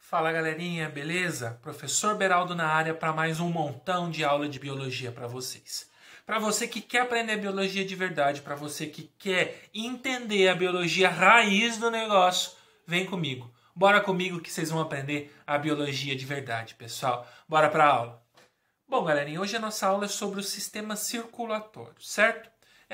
Fala galerinha, beleza? Professor Beraldo na área para mais um montão de aula de biologia para vocês. Para você que quer aprender biologia de verdade, para você que quer entender a biologia raiz do negócio, vem comigo. Bora comigo que vocês vão aprender a biologia de verdade, pessoal. Bora para a aula. Bom, galerinha, hoje a nossa aula é sobre o sistema circulatório, certo?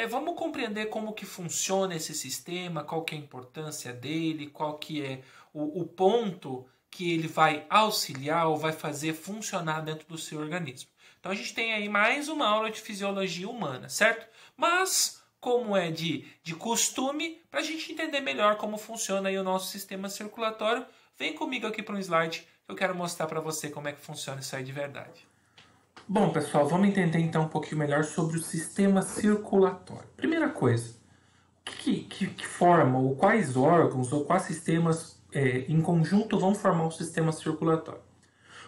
Vamos compreender como que funciona esse sistema, qual que é a importância dele, qual que é o ponto que ele vai auxiliar ou vai fazer funcionar dentro do seu organismo. Então a gente tem aí mais uma aula de fisiologia humana, certo? Mas, como é de costume, para a gente entender melhor como funciona aí o nosso sistema circulatório, vem comigo aqui para um slide que eu quero mostrar para você como é que funciona isso aí de verdade. Bom, pessoal, vamos entender então um pouquinho melhor sobre o sistema circulatório. Primeira coisa, o que forma, ou quais órgãos, ou quais sistemas em conjunto vão formar um sistema circulatório?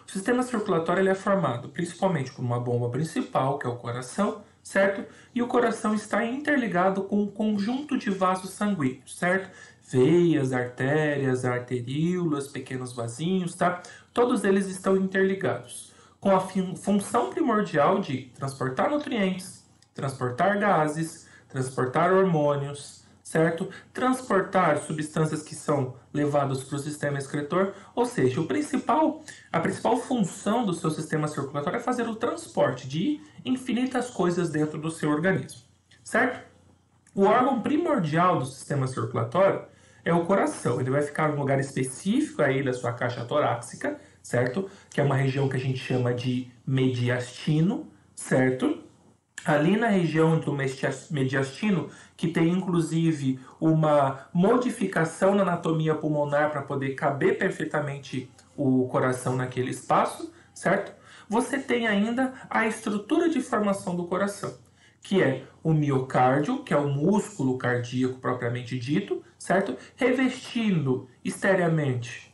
O sistema circulatório ele é formado principalmente por uma bomba principal, que é o coração, certo? E o coração está interligado com um conjunto de vasos sanguíneos, certo? Veias, artérias, arteríolas, pequenos vasinhos, tá? Todos eles estão interligados, com a função primordial de transportar nutrientes, transportar gases, transportar hormônios, certo? Transportar substâncias que são levadas para o sistema excretor, ou seja, a principal função do seu sistema circulatório é fazer o transporte de infinitas coisas dentro do seu organismo, certo? O órgão primordial do sistema circulatório é o coração. Ele vai ficar num lugar específico aí da sua caixa torácica, certo? Que é uma região que a gente chama de mediastino, certo? Ali na região do mediastino, que tem inclusive uma modificação na anatomia pulmonar para poder caber perfeitamente o coração naquele espaço, certo? Você tem ainda a estrutura de formação do coração, que é o miocárdio, que é o músculo cardíaco propriamente dito, certo? Revestindo exteriormente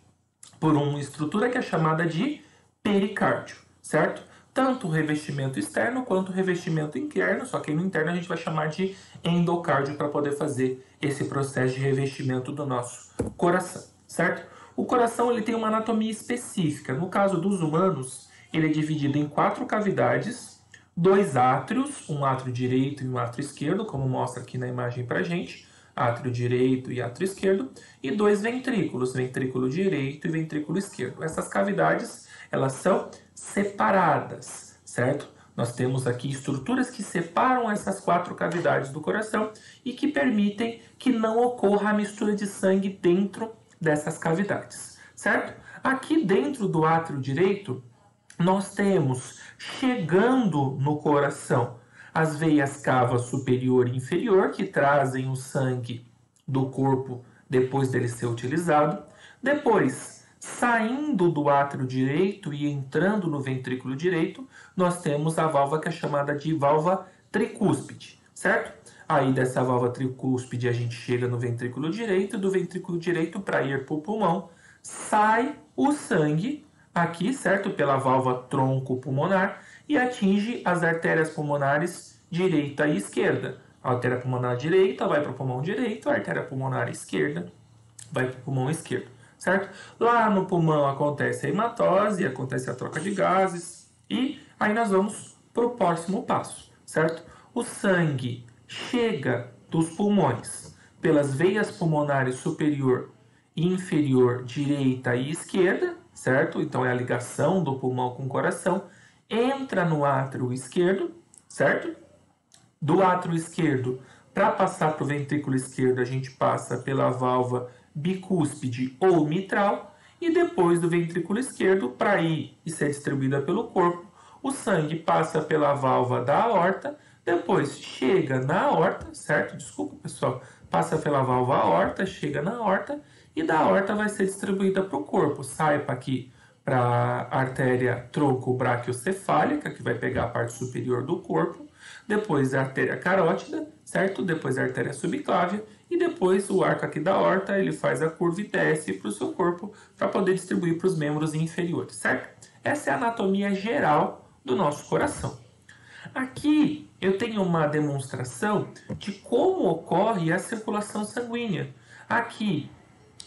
por uma estrutura que é chamada de pericárdio, certo? Tanto o revestimento externo quanto o revestimento interno, só que no interno a gente vai chamar de endocárdio para poder fazer esse processo de revestimento do nosso coração, certo? O coração ele tem uma anatomia específica. No caso dos humanos, ele é dividido em 4 cavidades, 2 átrios, um átrio direito e um átrio esquerdo, como mostra aqui na imagem para a gente, átrio direito e átrio esquerdo, e 2 ventrículos, ventrículo direito e ventrículo esquerdo. Essas cavidades, elas são separadas, certo? Nós temos aqui estruturas que separam essas 4 cavidades do coração e que permitem que não ocorra a mistura de sangue dentro dessas cavidades, certo? Aqui dentro do átrio direito, nós temos, chegando no coração, as veias cava superior e inferior, que trazem o sangue do corpo depois dele ser utilizado. Depois, saindo do átrio direito e entrando no ventrículo direito, nós temos a válvula que é chamada de válvula tricúspide, certo? Aí dessa válvula tricúspide a gente chega no ventrículo direito, do ventrículo direito para ir para o pulmão, sai o sangue aqui, certo? Pela válvula tronco pulmonar e atinge as artérias pulmonares direita e esquerda. A artéria pulmonar direita vai para o pulmão direito, a artéria pulmonar esquerda vai para o pulmão esquerdo, certo? Lá no pulmão acontece a hematose, acontece a troca de gases e aí nós vamos para o próximo passo, certo? O sangue chega dos pulmões pelas veias pulmonares superior e inferior direita e esquerda, certo? Então é a ligação do pulmão com o coração, entra no átrio esquerdo, certo? Do átrio esquerdo, para passar para o ventrículo esquerdo, a gente passa pela válvula bicúspide ou mitral, e depois do ventrículo esquerdo, para ir e ser distribuída pelo corpo, o sangue passa pela válvula da aorta, depois chega na aorta, certo? Desculpa, pessoal. Passa pela válvula aorta, chega na aorta, e da aorta vai ser distribuída para o corpo. Sai para aqui, para a artéria tronco-braquiocefálica, que vai pegar a parte superior do corpo, depois a artéria carótida, certo? Depois a artéria subclávia, e depois o arco aqui da aorta, ele faz a curva e desce para o seu corpo para poder distribuir para os membros inferiores, certo? Essa é a anatomia geral do nosso coração. Aqui eu tenho uma demonstração de como ocorre a circulação sanguínea. Aqui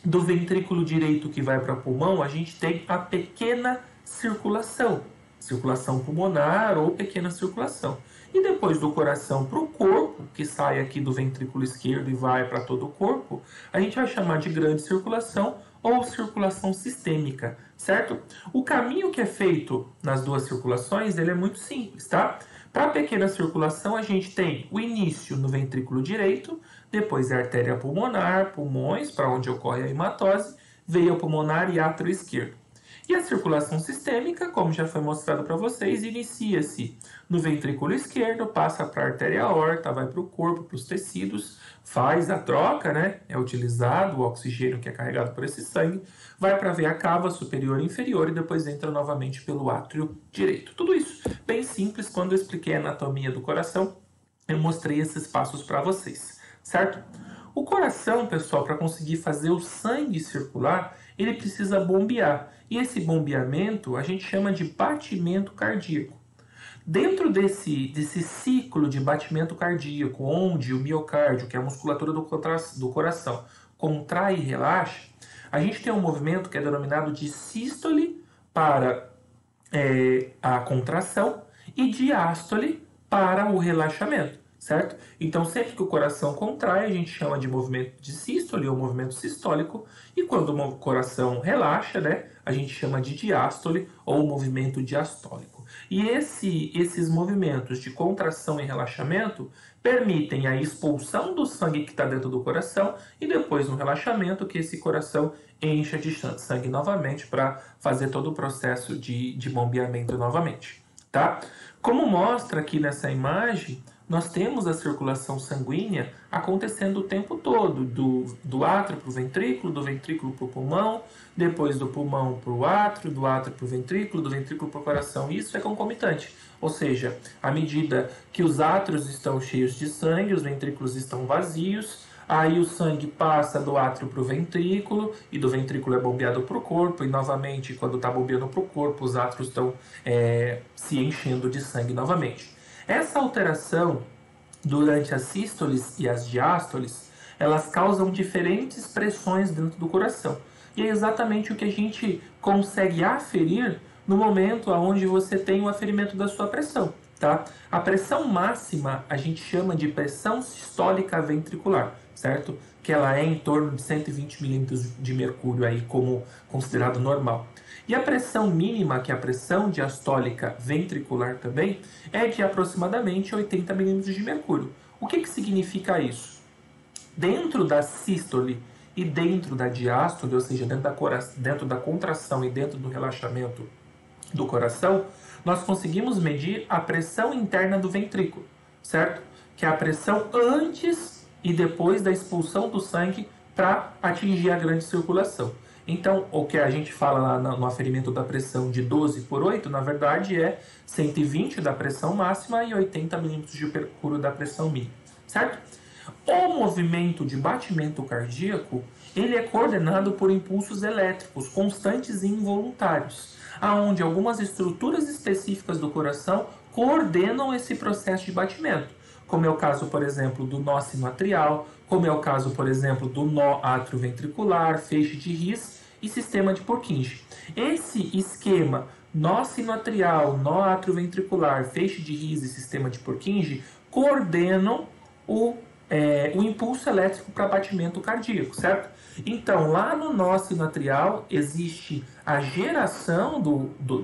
do ventrículo direito que vai para o pulmão, a gente tem a pequena circulação, circulação pulmonar ou pequena circulação. E depois do coração para o corpo, que sai aqui do ventrículo esquerdo e vai para todo o corpo, a gente vai chamar de grande circulação ou circulação sistêmica, certo? O caminho que é feito nas duas circulações, ele é muito simples, tá? Para a pequena circulação, a gente tem o início no ventrículo direito, depois a artéria pulmonar, pulmões, para onde ocorre a hematose, veia pulmonar e átrio esquerdo. E a circulação sistêmica, como já foi mostrado para vocês, inicia-se no ventrículo esquerdo, passa para a artéria aorta, vai para o corpo, para os tecidos, faz a troca, né? É utilizado o oxigênio que é carregado por esse sangue, vai para a veia cava superior e inferior e depois entra novamente pelo átrio direito. Tudo isso bem simples. Quando eu expliquei a anatomia do coração, eu mostrei esses passos para vocês, certo? O coração, pessoal, para conseguir fazer o sangue circular, ele precisa bombear. E esse bombeamento a gente chama de batimento cardíaco. Dentro desse ciclo de batimento cardíaco, onde o miocárdio, que é a musculatura do coração, contrai e relaxa, a gente tem um movimento que é denominado de sístole para a contração e diástole para o relaxamento, certo? Então, sempre que o coração contrai, a gente chama de movimento de sístole ou movimento sistólico, e quando o coração relaxa, né, a gente chama de diástole ou movimento diastólico. E esses movimentos de contração e relaxamento permitem a expulsão do sangue que está dentro do coração e depois no relaxamento que esse coração encha de sangue novamente para fazer todo o processo de bombeamento novamente, tá? Como mostra aqui nessa imagem, nós temos a circulação sanguínea acontecendo o tempo todo, do átrio para o ventrículo, do ventrículo para o pulmão, depois do pulmão para o átrio, do átrio para o ventrículo, do ventrículo para o coração. Isso é concomitante, ou seja, à medida que os átrios estão cheios de sangue, os ventrículos estão vazios, aí o sangue passa do átrio para o ventrículo, e do ventrículo é bombeado para o corpo, e novamente, quando está bombeando para o corpo, os átrios estão se enchendo de sangue novamente. Essa alteração durante as sístoles e as diástoles, elas causam diferentes pressões dentro do coração. E é exatamente o que a gente consegue aferir no momento onde você tem o aferimento da sua pressão, tá? A pressão máxima a gente chama de pressão sistólica ventricular, certo? Que ela é em torno de 120 milímetros de mercúrio aí como considerado normal. E a pressão mínima, que é a pressão diastólica ventricular também, é de aproximadamente 80 milímetros de mercúrio. O que significa isso? Dentro da sístole e dentro da diástole, ou seja, dentro da contração e dentro do relaxamento do coração, nós conseguimos medir a pressão interna do ventrículo, certo? Que é a pressão antes e depois da expulsão do sangue para atingir a grande circulação. Então, o que a gente fala lá no aferimento da pressão de 12 por 8, na verdade é 120 da pressão máxima e 80 milímetros de mercúrio da pressão mínima, certo? O movimento de batimento cardíaco, ele é coordenado por impulsos elétricos constantes e involuntários, aonde algumas estruturas específicas do coração coordenam esse processo de batimento, como é o caso, por exemplo, do nó sinoatrial, como é o caso, por exemplo, do nó atrioventricular, feixe de His e sistema de Purkinje. Esse esquema, nó sinoatrial, nó atrioventricular, feixe de His e sistema de Purkinje, coordenam o impulso elétrico para batimento cardíaco, certo? Então, lá no nó sinoatrial existe a geração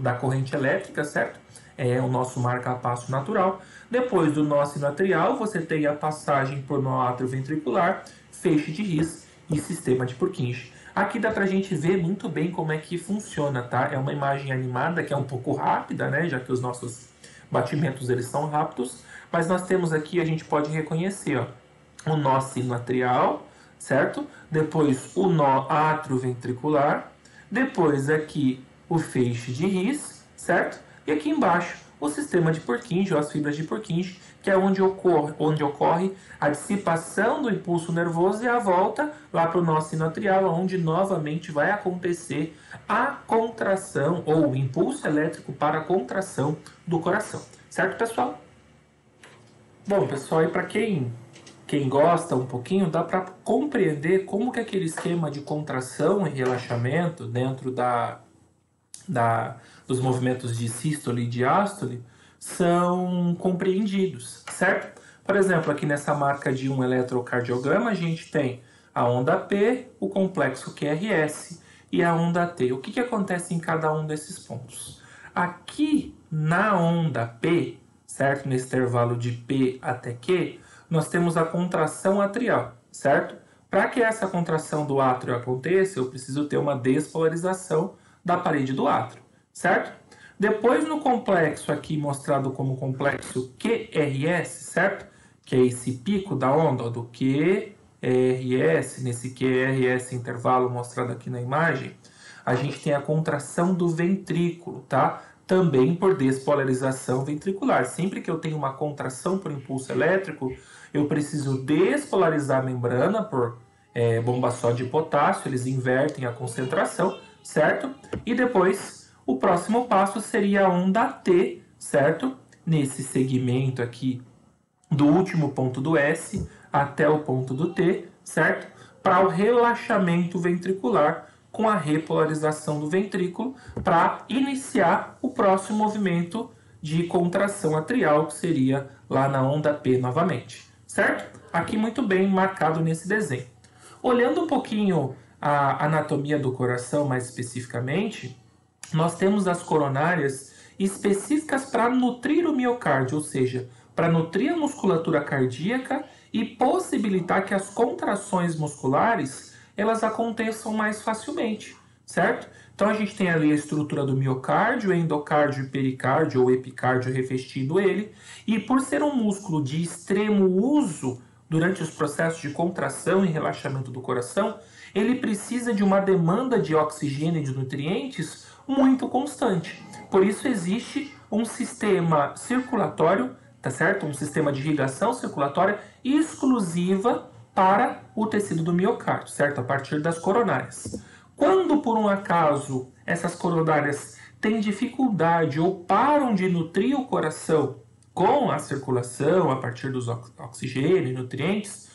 da corrente elétrica, certo? É o nosso marca-passo natural. Depois do nó sinoatrial, você tem a passagem por nó atrioventricular, feixe de His e sistema de Purkinje. Aqui dá pra gente ver muito bem como é que funciona, tá? É uma imagem animada que é um pouco rápida, né? Já que os nossos batimentos eles são rápidos. Mas nós temos aqui, a gente pode reconhecer, ó, o nó sinoatrial, certo? Depois o nó atrioventricular. Depois aqui o feixe de His, certo? E aqui embaixo o sistema de Purkinje, ou as fibras de Purkinje, que é onde ocorre a dissipação do impulso nervoso e a volta lá para o nó sinoatrial, onde novamente vai acontecer a contração, ou o impulso elétrico para a contração do coração. Certo, pessoal? Bom, pessoal, e para quem quem gosta um pouquinho, dá para compreender como que aquele esquema de contração e relaxamento dentro dos movimentos de sístole e diástole são compreendidos, certo? Por exemplo, aqui nessa marca de um eletrocardiograma, a gente tem a onda P, o complexo QRS e a onda T. O que acontece em cada um desses pontos? Aqui na onda P, certo? Nesse intervalo de P até Q, nós temos a contração atrial, certo? Para que essa contração do átrio aconteça, eu preciso ter uma despolarização da parede do átrio, certo? Depois no complexo aqui mostrado como complexo QRS, certo? Que é esse pico da onda do QRS, nesse QRS intervalo mostrado aqui na imagem, a gente tem a contração do ventrículo, tá? Também por despolarização ventricular. Sempre que eu tenho uma contração por impulso elétrico, eu preciso despolarizar a membrana por bomba só de potássio, eles invertem a concentração, certo? E depois, o próximo passo seria a onda T, certo? Nesse segmento aqui do último ponto do S até o ponto do T, certo? Para o relaxamento ventricular com a repolarização do ventrículo para iniciar o próximo movimento de contração atrial, que seria lá na onda P novamente, certo? Aqui muito bem marcado nesse desenho. Olhando um pouquinho a anatomia do coração mais especificamente, nós temos as coronárias específicas para nutrir o miocárdio, ou seja, para nutrir a musculatura cardíaca e possibilitar que as contrações musculares elas aconteçam mais facilmente, certo? Então a gente tem ali a estrutura do miocárdio, endocárdio, pericárdio ou epicárdio revestindo ele, e por ser um músculo de extremo uso durante os processos de contração e relaxamento do coração, ele precisa de uma demanda de oxigênio e de nutrientes muito constante. Por isso existe um sistema circulatório, tá certo? Um sistema de irrigação circulatória exclusiva para o tecido do miocárdio, certo? A partir das coronárias. Quando, por um acaso, essas coronárias têm dificuldade ou param de nutrir o coração com a circulação, a partir dos oxigênio e nutrientes,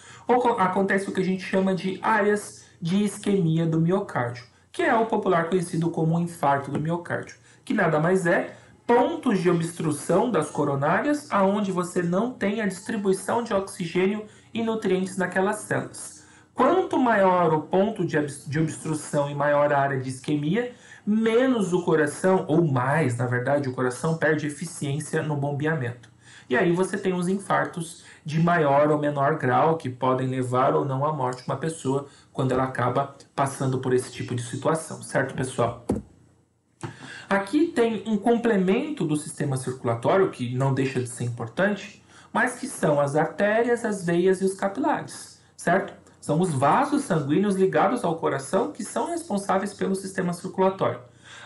acontece o que a gente chama de áreas de isquemia do miocárdio, que é o popular conhecido como infarto do miocárdio, que nada mais é pontos de obstrução das coronárias aonde você não tem a distribuição de oxigênio e nutrientes naquelas células. Quanto maior o ponto de obstrução e maior a área de isquemia, menos o coração, ou mais, na verdade, o coração perde eficiência no bombeamento. E aí você tem os infartos de maior ou menor grau, que podem levar ou não à morte de uma pessoa quando ela acaba passando por esse tipo de situação, certo, pessoal? Aqui tem um complemento do sistema circulatório, que não deixa de ser importante, mas que são as artérias, as veias e os capilares, certo? São os vasos sanguíneos ligados ao coração que são responsáveis pelo sistema circulatório.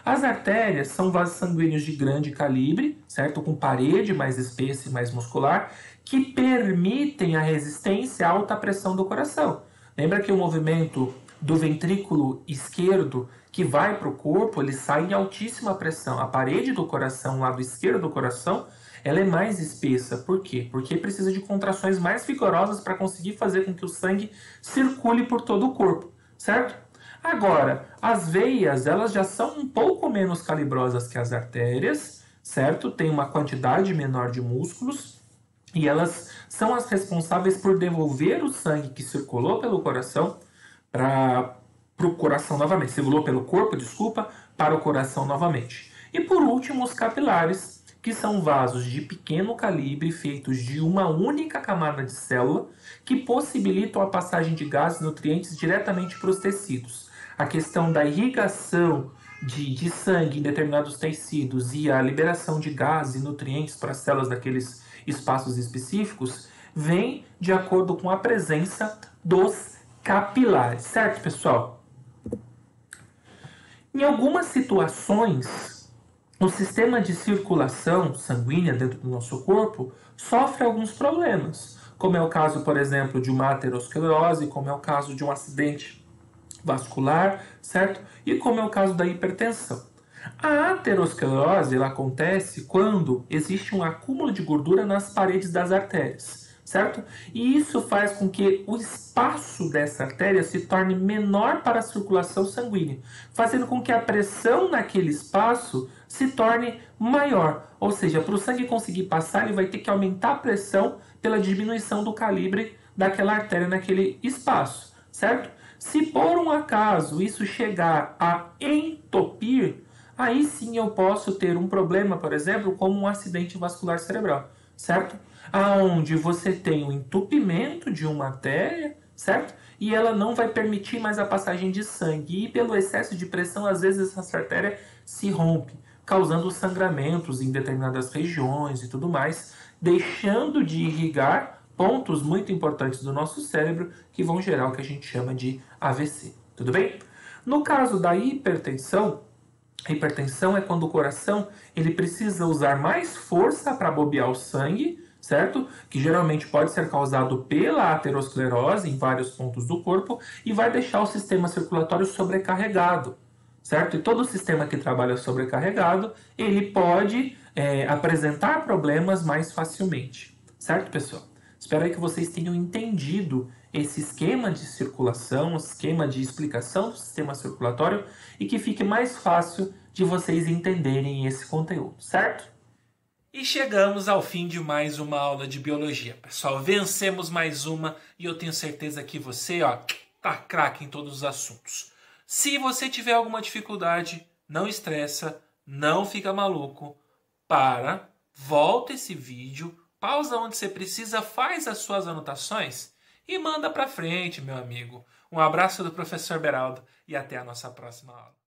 As artérias são vasos sanguíneos de grande calibre, certo? Com parede mais espessa e mais muscular, que permitem a resistência à alta pressão do coração. Lembra que o movimento do ventrículo esquerdo que vai para o corpo, ele sai em altíssima pressão. A parede do coração, lado esquerdo do coração, ela é mais espessa. Por quê? Porque precisa de contrações mais vigorosas para conseguir fazer com que o sangue circule por todo o corpo, certo? Agora, as veias, elas já são um pouco menos calibrosas que as artérias, certo? Tem uma quantidade menor de músculos e elas são as responsáveis por devolver o sangue que circulou pelo coração para o coração novamente. Circulou pelo corpo, desculpa, para o coração novamente. E por último, os capilares, que são vasos de pequeno calibre feitos de uma única camada de célula que possibilitam a passagem de gases e nutrientes diretamente para os tecidos. A questão da irrigação de sangue em determinados tecidos e a liberação de gases e nutrientes para as células daqueles espaços específicos vem de acordo com a presença dos capilares, certo, pessoal? Em algumas situações, o sistema de circulação sanguínea dentro do nosso corpo sofre alguns problemas, como é o caso, por exemplo, de uma aterosclerose, como é o caso de um acidente vascular, certo? E como é o caso da hipertensão. A aterosclerose ela acontece quando existe um acúmulo de gordura nas paredes das artérias, certo? E isso faz com que o espaço dessa artéria se torne menor para a circulação sanguínea, fazendo com que a pressão naquele espaço se torne maior. Ou seja, para o sangue conseguir passar, ele vai ter que aumentar a pressão pela diminuição do calibre daquela artéria naquele espaço, certo? Se por um acaso isso chegar a entupir, aí sim eu posso ter um problema, por exemplo, como um acidente vascular cerebral, certo? Aonde você tem um entupimento de uma artéria, certo? E ela não vai permitir mais a passagem de sangue. E pelo excesso de pressão, às vezes essa artéria se rompe, causando sangramentos em determinadas regiões e tudo mais, deixando de irrigar pontos muito importantes do nosso cérebro que vão gerar o que a gente chama de AVC. Tudo bem? No caso da hipertensão, a hipertensão é quando o coração ele precisa usar mais força para bombear o sangue, certo? Que geralmente pode ser causado pela aterosclerose em vários pontos do corpo e vai deixar o sistema circulatório sobrecarregado, certo? E todo sistema que trabalha sobrecarregado, ele pode apresentar problemas mais facilmente, certo, pessoal? Espero aí que vocês tenham entendido esse esquema de circulação, esquema de explicação do sistema circulatório e que fique mais fácil de vocês entenderem esse conteúdo, certo? E chegamos ao fim de mais uma aula de biologia. Pessoal, vencemos mais uma e eu tenho certeza que você, tá craque em todos os assuntos. Se você tiver alguma dificuldade, não estressa, não fica maluco, volta esse vídeo, pausa onde você precisa, faz as suas anotações e manda pra frente, meu amigo. Um abraço do professor Beraldo e até a nossa próxima aula.